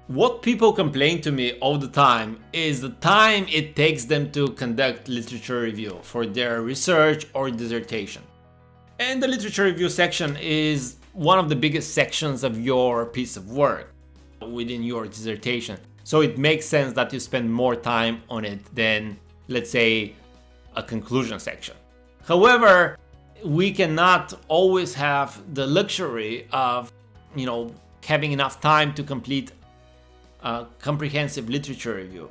What people complain to me all the time is the time it takes them to conduct literature review for their research or dissertation. And the literature review section is one of the biggest sections of your piece of work within your dissertation. So it makes sense that you spend more time on it than, let's say, a conclusion section. However, we cannot always have the luxury of, having enough time to complete a comprehensive literature review.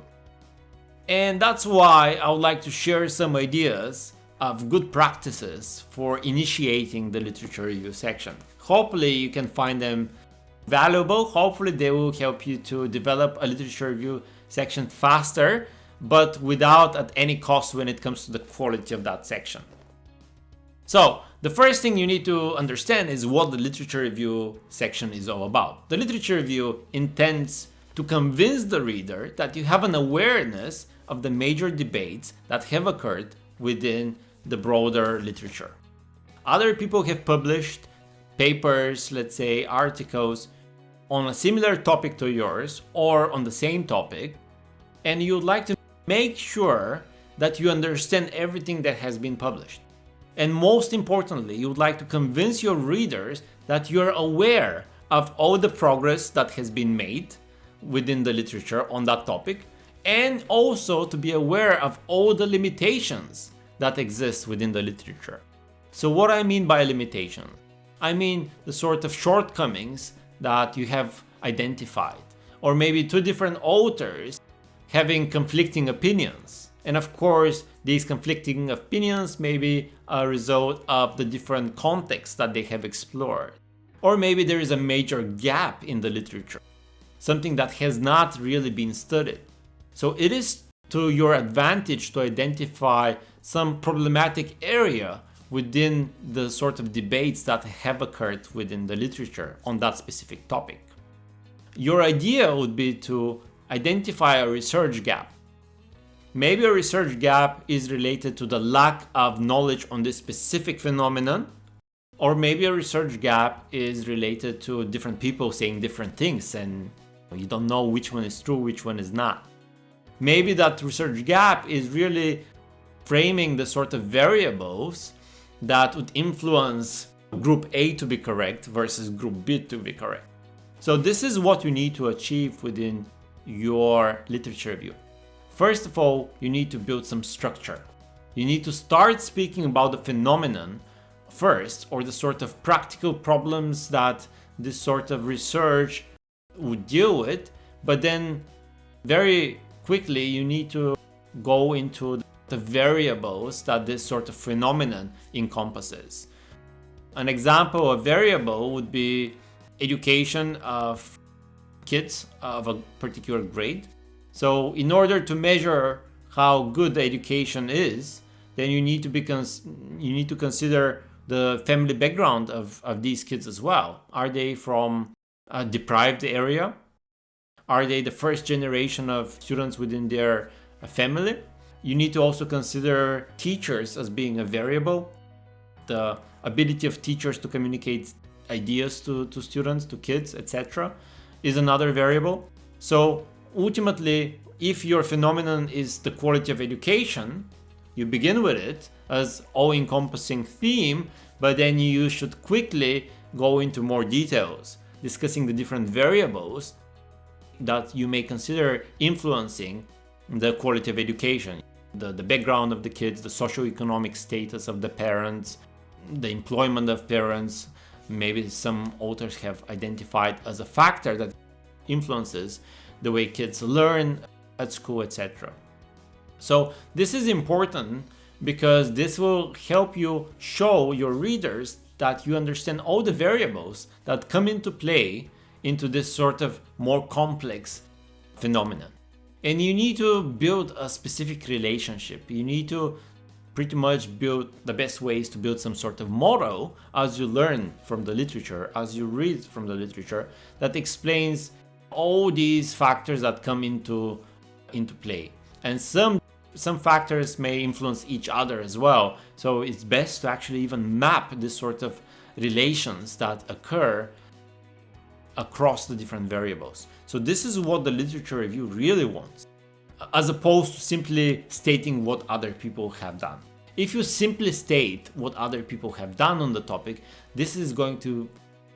And that's why I would like to share some ideas of good practices for initiating the literature review section. Hopefully you can find them valuable. Hopefully they will help you to develop a literature review section faster, but without at any cost when it comes to the quality of that section. So the first thing you need to understand is what the literature review section is all about. The literature review intends to convince the reader that you have an awareness of the major debates that have occurred within the broader literature. Other people have published papers, let's say articles, on a similar topic to yours or on the same topic, and you'd like to make sure that you understand everything that has been published. And most importantly, you would like to convince your readers that you're aware of all the progress that has been made within the literature on that topic, and also to be aware of all the limitations that exist within the literature. So what I mean by limitation? I mean the sort of shortcomings that you have identified, or maybe two different authors having conflicting opinions. And of course, these conflicting opinions may be a result of the different contexts that they have explored. Or maybe there is a major gap in the literature, something that has not really been studied. So it is to your advantage to identify some problematic area within the sort of debates that have occurred within the literature on that specific topic. Your idea would be to identify a research gap. Maybe a research gap is related to the lack of knowledge on this specific phenomenon, or maybe a research gap is related to different people saying different things and you don't know which one is true, which one is not. Maybe that research gap is really framing the sort of variables that would influence group A to be correct versus group B to be correct. So this is what you need to achieve within your literature review. First of all, you need to build some structure. You need to start speaking about the phenomenon first, or the sort of practical problems that this sort of research would deal with, but then very quickly you need to go into the variables that this sort of phenomenon encompasses. An example of variable would be education of kids of a particular grade. So in order to measure how good the education is, then you need to consider the family background of these kids as well. Are they from a deprived area? Are they the first generation of students within their family? You need to also consider teachers as being a variable. The ability of teachers to communicate ideas to students, to kids, etc. is another variable. So ultimately, if your phenomenon is the quality of education, you begin with it as all-encompassing theme, but then you should quickly go into more details, discussing the different variables that you may consider influencing the quality of education. The background of the kids, the socioeconomic status of the parents, the employment of parents. Maybe some authors have identified as a factor that influences the way kids learn at school, etc. So this is important because this will help you show your readers that you understand all the variables that come into play into this sort of more complex phenomenon. And you need to build a specific relationship. You need to pretty much build the best ways to build some sort of model as you learn from the literature, as you read from the literature, that explains all these factors that come into play. And some factors may influence each other as well. So it's best to actually even map this sort of relations that occur across the different variables. So this is what the literature review really wants, as opposed to simply stating what other people have done. If you simply state what other people have done on the topic, this is going to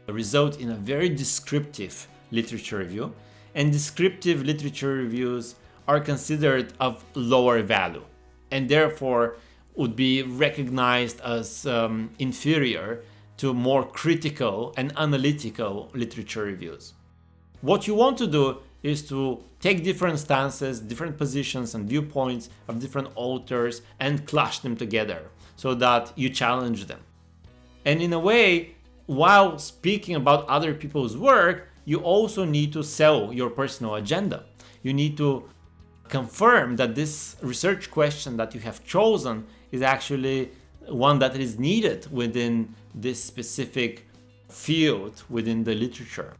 result in a very descriptive literature review, and descriptive literature reviews are considered of lower value and therefore would be recognized as inferior to more critical and analytical literature reviews. What you want to do is to take different stances, different positions and viewpoints of different authors and clash them together so that you challenge them. And in a way, while speaking about other people's work, you also need to sell your personal agenda. You need to confirm that this research question that you have chosen is actually one that is needed within this specific field within the literature.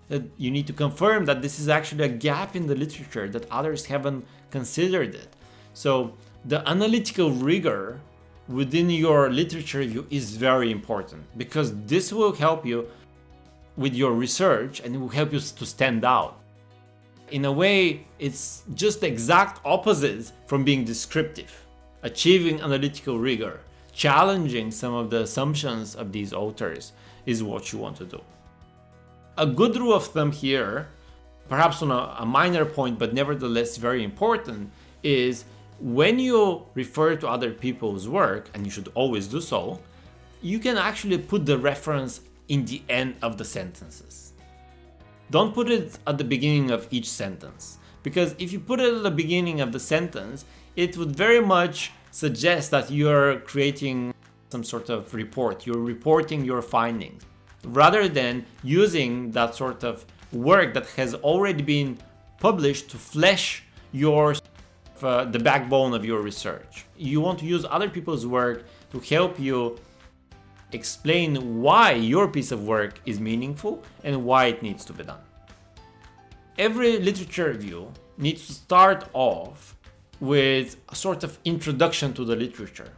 That you need to confirm that this is actually a gap in the literature, that others haven't considered it. So the analytical rigor within your literature review is very important, because this will help you with your research and it will help you to stand out. In a way, it's just the exact opposite from being descriptive. Achieving analytical rigor, challenging some of the assumptions of these authors is what you want to do. A good rule of thumb here, perhaps on a minor point but nevertheless very important, is when you refer to other people's work, and you should always do so, you can actually put the reference in the end of the sentences. Don't put it at the beginning of each sentence, because if you put it at the beginning of the sentence, it would very much suggest that you're creating some sort of report, you're reporting your findings, rather than using that sort of work that has already been published to flesh your the backbone of your research. You want to use other people's work to help you explain why your piece of work is meaningful and why it needs to be done. Every literature review needs to start off with a sort of introduction to the literature.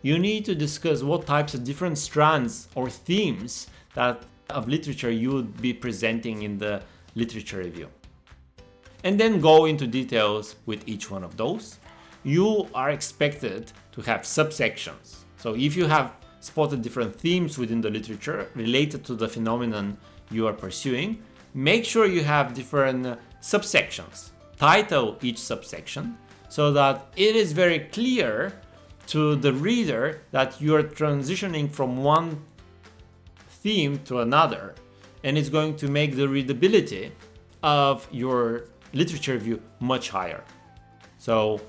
You need to discuss what types of different strands or themes of literature you would be presenting in the literature review, and then go into details with each one of those. You are expected to have subsections. So if you have spotted different themes within the literature related to the phenomenon you are pursuing, make sure you have different subsections. Title each subsection so that it is very clear to the reader that you are transitioning from one theme to another, and it's going to make the readability of your literature review much higher. So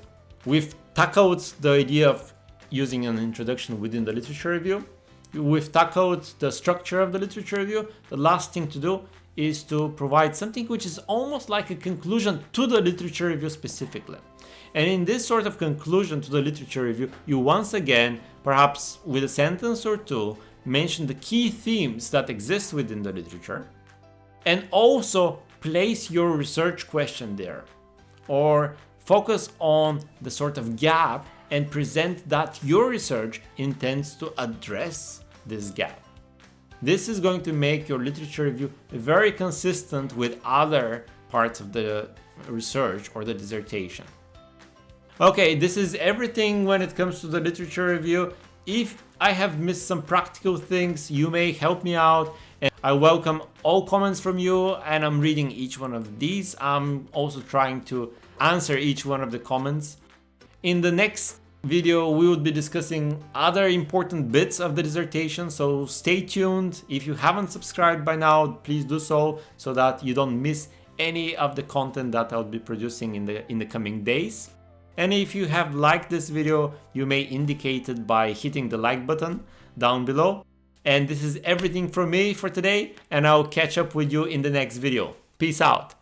we've tackled the idea of using an introduction within the literature review. We've tackled the structure of the literature review. The last thing to do is to provide something which is almost like a conclusion to the literature review specifically. And in this sort of conclusion to the literature review, you once again, perhaps with a sentence or two, mention the key themes that exist within the literature, and also place your research question there, or focus on the sort of gap and present that your research intends to address this gap. This is going to make your literature review very consistent with other parts of the research or the dissertation. Okay, this is everything when it comes to the literature review. If I have missed some practical things, you may help me out. And I welcome all comments from you, and I'm reading each one of these. I'm also trying to answer each one of the comments. In the next video, we will be discussing other important bits of the dissertation, so stay tuned. If you haven't subscribed by now, please do so that you don't miss any of the content that I'll be producing in the coming days. And if you have liked this video, you may indicate it by hitting the like button down below. And this is everything from me for today, and I'll catch up with you in the next video. Peace out.